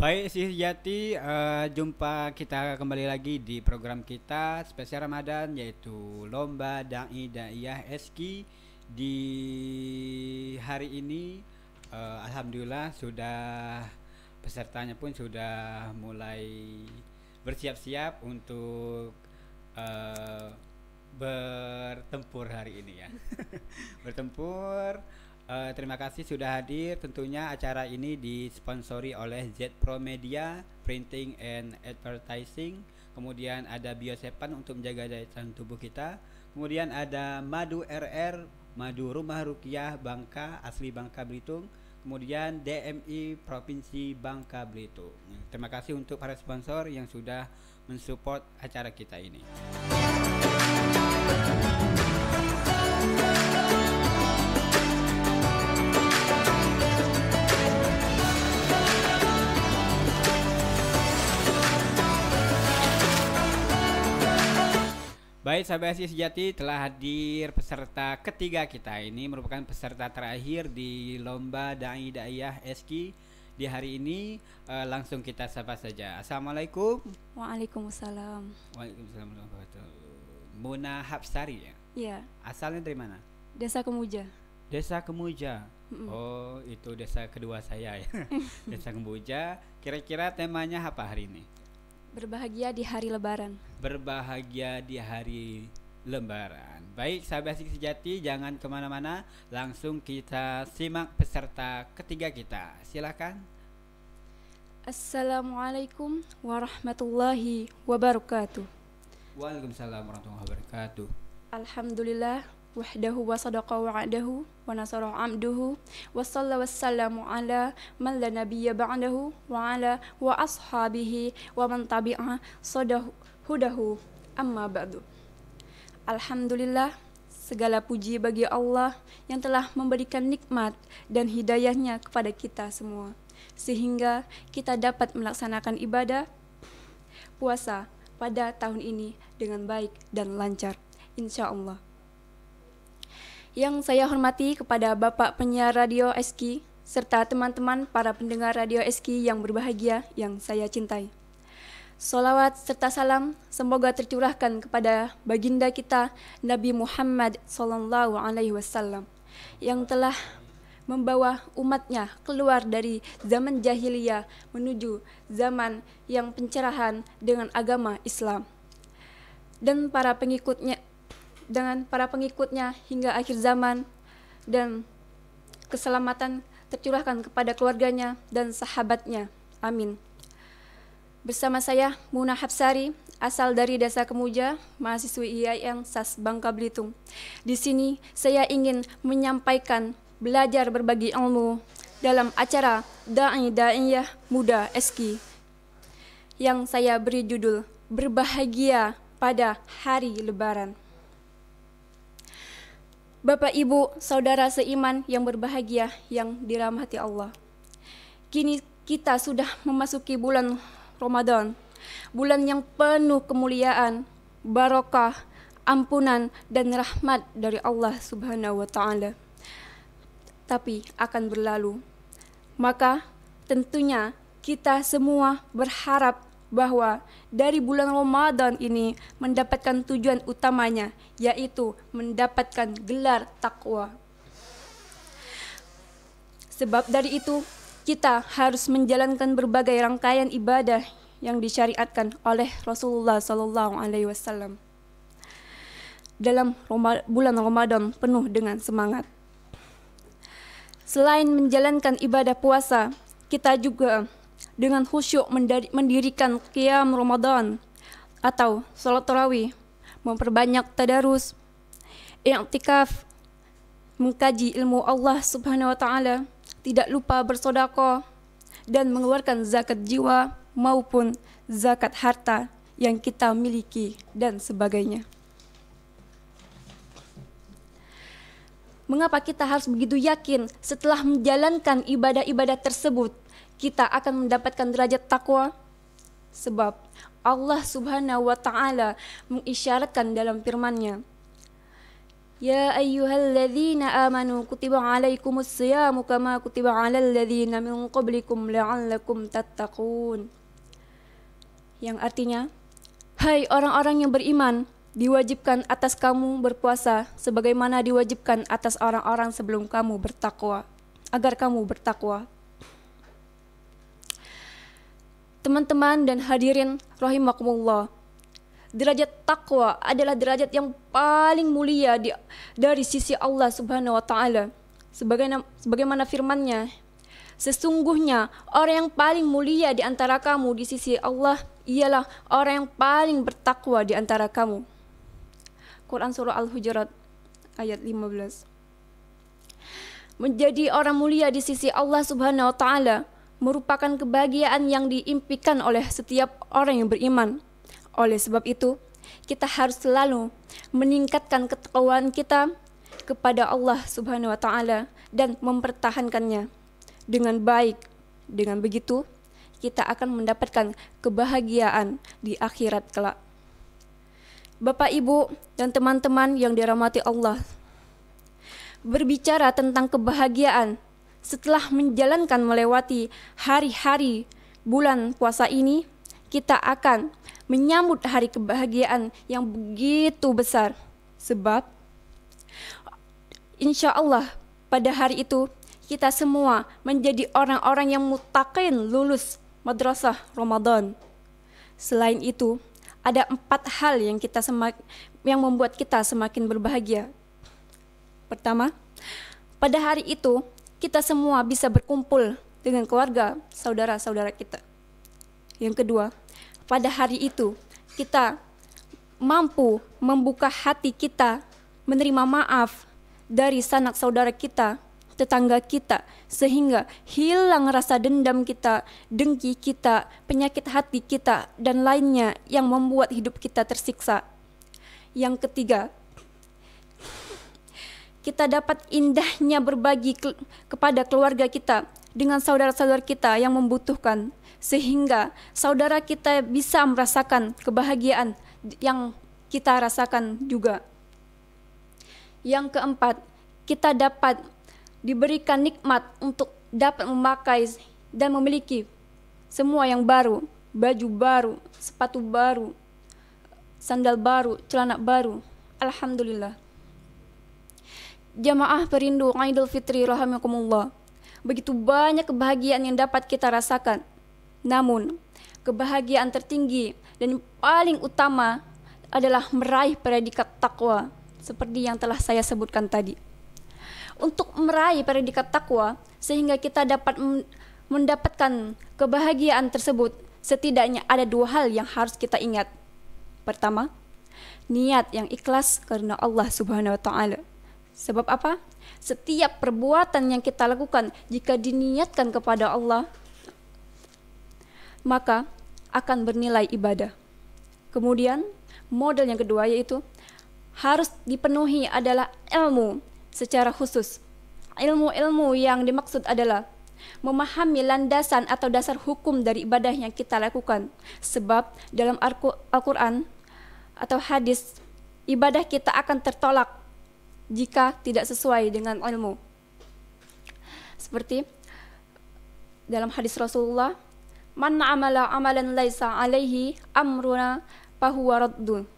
Baik, Sejati, jumpa kita kembali lagi di program kita spesial Ramadan yaitu Lomba Dai Daiyah SQ. Di hari ini alhamdulillah sudah pesertanya pun sudah mulai bersiap-siap untuk eh, bertempur hari ini ya. Bertempur. Terima kasih sudah hadir. Tentunya acara ini disponsori oleh Z Pro Media, Printing and Advertising. Kemudian ada Biosepan untuk menjaga daya tahan tubuh kita. Kemudian ada Madu RR, Madu Rumah Rukiah Bangka, asli Bangka Belitung. Kemudian DMI Provinsi Bangka Belitung. Terima kasih untuk para sponsor yang sudah mensupport acara kita ini. Baik, sahabat Asia Sejati, telah hadir peserta ketiga kita. Ini merupakan peserta terakhir di Lomba Dai Daiyah SQ di hari ini. Langsung kita sapa saja. Assalamualaikum. Waalaikumsalam. Waalaikumsalam warahmatullahi wabarakatuh. Muna Hapsari ya? Iya, Asalnya dari mana? Desa Kemuja. Desa Kemuja. Mm-mm. Oh, itu desa kedua saya ya. Desa Kemuja. Kira-kira temanya apa hari ini? Berbahagia di hari Lebaran. Berbahagia di hari Lebaran. Baik, sahabat Asik Sejati, jangan kemana-mana, langsung kita simak peserta ketiga kita. Silakan. Assalamualaikum warahmatullahi wabarakatuh. Waalaikumsalam warahmatullahi wabarakatuh. Alhamdulillah wahdahu wa sadaqa wa'adahu wa nasara amduhu wa sallallahu wasallamu ala man la nabiyya ba'dahu wa ala wa ashabihi wa man tabi'a sadahu hudahu amma ba'du. Alhamdulillah, segala puji bagi Allah yang telah memberikan nikmat dan hidayahnya kepada kita semua, sehingga kita dapat melaksanakan ibadah puasa pada tahun ini dengan baik dan lancar, insya Allah. Yang saya hormati kepada Bapak Penyiar Radio SQ, serta teman-teman para pendengar Radio SQ yang berbahagia yang saya cintai. Salawat serta salam semoga tercurahkan kepada baginda kita Nabi Muhammad SAW yang telah membawa umatnya keluar dari zaman jahiliyah menuju zaman yang pencerahan dengan agama Islam, dan para pengikutnya hingga akhir zaman, dan keselamatan tercurahkan kepada keluarganya dan sahabatnya. Amin. Bersama saya Muna Hapsari, asal dari Desa Kemuja, mahasiswi IAIN SAS Bangka Belitung. Di sini saya ingin menyampaikan belajar berbagi ilmu dalam acara Dai Daiyah Muda SQ yang saya beri judul Berbahagia pada Hari Lebaran. Bapak, Ibu, saudara seiman yang berbahagia yang dirahmati Allah. Kini kita sudah memasuki bulan Ramadan, bulan yang penuh kemuliaan, barokah, ampunan, dan rahmat dari Allah Subhanahu wa Ta'ala. Tapi akan berlalu. Maka tentunya kita semua berharap bahwa dari bulan Ramadan ini mendapatkan tujuan utamanya, yaitu mendapatkan gelar takwa. Sebab dari itu, kita harus menjalankan berbagai rangkaian ibadah yang disyariatkan oleh Rasulullah SAW dalam bulan Ramadan penuh dengan semangat. Selain menjalankan ibadah puasa, kita juga dengan khusyuk mendirikan qiyam Ramadan atau salat tarawih, memperbanyak tadarus, i'tikaf, mengkaji ilmu Allah Subhanahu wa Ta'ala, tidak lupa bersedekah dan mengeluarkan zakat jiwa maupun zakat harta yang kita miliki dan sebagainya. Mengapa kita harus begitu yakin setelah menjalankan ibadah-ibadah tersebut kita akan mendapatkan derajat takwa? Sebab Allah Subhanahu wa Ta'ala mengisyaratkan dalam firman-Nya, Ya ayyuhalladzina amanu kutiba alaikumus siyamu kama kutiba alal ladzina min qablikum la'allakum tattaqun. Yang artinya, hai orang-orang yang beriman, diwajibkan atas kamu berpuasa sebagaimana diwajibkan atas orang-orang sebelum kamu bertakwa, agar kamu bertakwa. Teman-teman dan hadirin rahimakumullah, derajat takwa adalah derajat yang paling mulia dari sisi Allah Subhanahu wa taala. Sebagaimana firman-Nya, sesungguhnya orang yang paling mulia di antara kamu di sisi Allah ialah orang yang paling bertakwa di antara kamu. Quran surah Al-Hujurat ayat 15. Menjadi orang mulia di sisi Allah Subhanahu wa taala merupakan kebahagiaan yang diimpikan oleh setiap orang yang beriman. Oleh sebab itu, kita harus selalu meningkatkan ketakwaan kita kepada Allah Subhanahu wa taala dan mempertahankannya dengan baik. Dengan begitu, kita akan mendapatkan kebahagiaan di akhirat kelak. Bapak, Ibu, dan teman-teman yang dirahmati Allah, berbicara tentang kebahagiaan setelah menjalankan melewati hari-hari bulan puasa ini, kita akan menyambut hari kebahagiaan yang begitu besar. Sebab insya Allah pada hari itu kita semua menjadi orang-orang yang muttaqin lulus madrasah Ramadan. Selain itu, ada 4 hal yang membuat kita semakin berbahagia. Pertama, pada hari itu kita semua bisa berkumpul dengan keluarga, saudara-saudara kita. Yang kedua, pada hari itu kita mampu membuka hati kita, menerima maaf dari sanak saudara kita, tetangga kita, sehingga hilang rasa dendam kita, dengki kita, penyakit hati kita, dan lainnya yang membuat hidup kita tersiksa. Yang ketiga, kita dapat indahnya berbagi kepada keluarga kita dengan saudara-saudara kita yang membutuhkan, sehingga saudara kita bisa merasakan kebahagiaan yang kita rasakan juga. Yang keempat, kita dapat diberikan nikmat untuk dapat memakai dan memiliki semua yang baru, baju baru, sepatu baru, sandal baru, celana baru. Alhamdulillah. Jamaah perindu Idul Fitri rahimakumullah, begitu banyak kebahagiaan yang dapat kita rasakan. Namun, kebahagiaan tertinggi dan paling utama adalah meraih predikat takwa, seperti yang telah saya sebutkan tadi. Untuk meraih predikat takwa, sehingga kita dapat mendapatkan kebahagiaan tersebut, setidaknya ada 2 hal yang harus kita ingat. Pertama, niat yang ikhlas karena Allah Subhanahu wa taala. Sebab apa? Setiap perbuatan yang kita lakukan jika diniatkan kepada Allah, maka akan bernilai ibadah. Kemudian, model yang kedua yaitu harus dipenuhi adalah ilmu secara khusus. Ilmu-ilmu yang dimaksud adalah memahami landasan atau dasar hukum dari ibadah yang kita lakukan. Sebab dalam Al-Quran atau hadis, ibadah kita akan tertolak jika tidak sesuai dengan ilmu. Seperti dalam hadis Rasulullah, man amala amalan laisa alaihi amruna fahuwa raddun.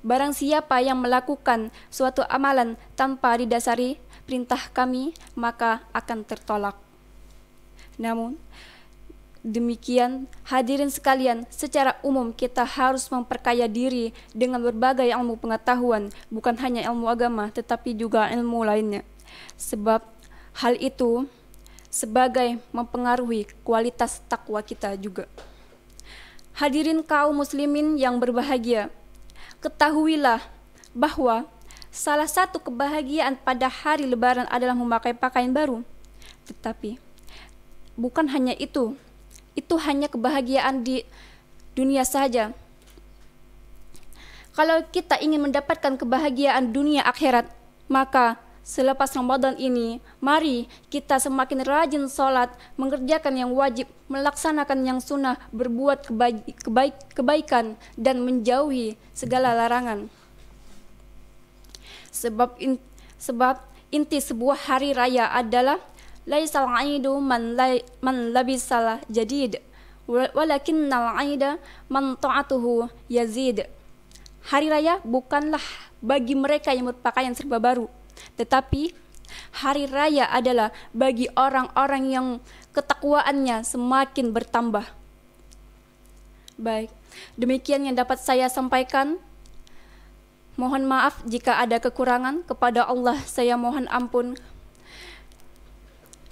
Barang siapa yang melakukan suatu amalan tanpa didasari perintah kami, maka akan tertolak. Namun demikian, hadirin sekalian, secara umum kita harus memperkaya diri dengan berbagai ilmu pengetahuan, bukan hanya ilmu agama tetapi juga ilmu lainnya. Sebab hal itu sebagai mempengaruhi kualitas takwa kita juga. Hadirin kaum muslimin yang berbahagia, ketahuilah bahwa salah satu kebahagiaan pada hari Lebaran adalah memakai pakaian baru. Tetapi bukan hanya itu hanya kebahagiaan di dunia saja. Kalau kita ingin mendapatkan kebahagiaan dunia akhirat, maka selepas Ramadan ini, mari kita semakin rajin sholat, mengerjakan yang wajib, melaksanakan yang sunnah, berbuat kebaikan, dan menjauhi segala larangan. Sebab inti sebuah hari raya adalah laisal aidu man labisal jadid walakinnal aida man ta'atuhu yazid. Hari raya bukanlah bagi mereka yang berpakaian serba baru, tetapi hari raya adalah bagi orang-orang yang ketakwaannya semakin bertambah. Baik, demikian yang dapat saya sampaikan. Mohon maaf jika ada kekurangan, kepada Allah saya mohon ampun.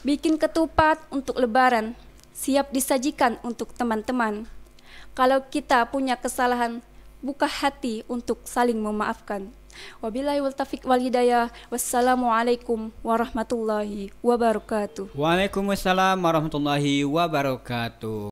Bikin ketupat untuk lebaran, siap disajikan untuk teman-teman. Kalau kita punya kesalahan, buka hati untuk saling memaafkan. Wabillahi wal taufiq wal hidayah. Wassalamualaikum warahmatullahi wabarakatuh. Waalaikumsalam warahmatullahi wabarakatuh.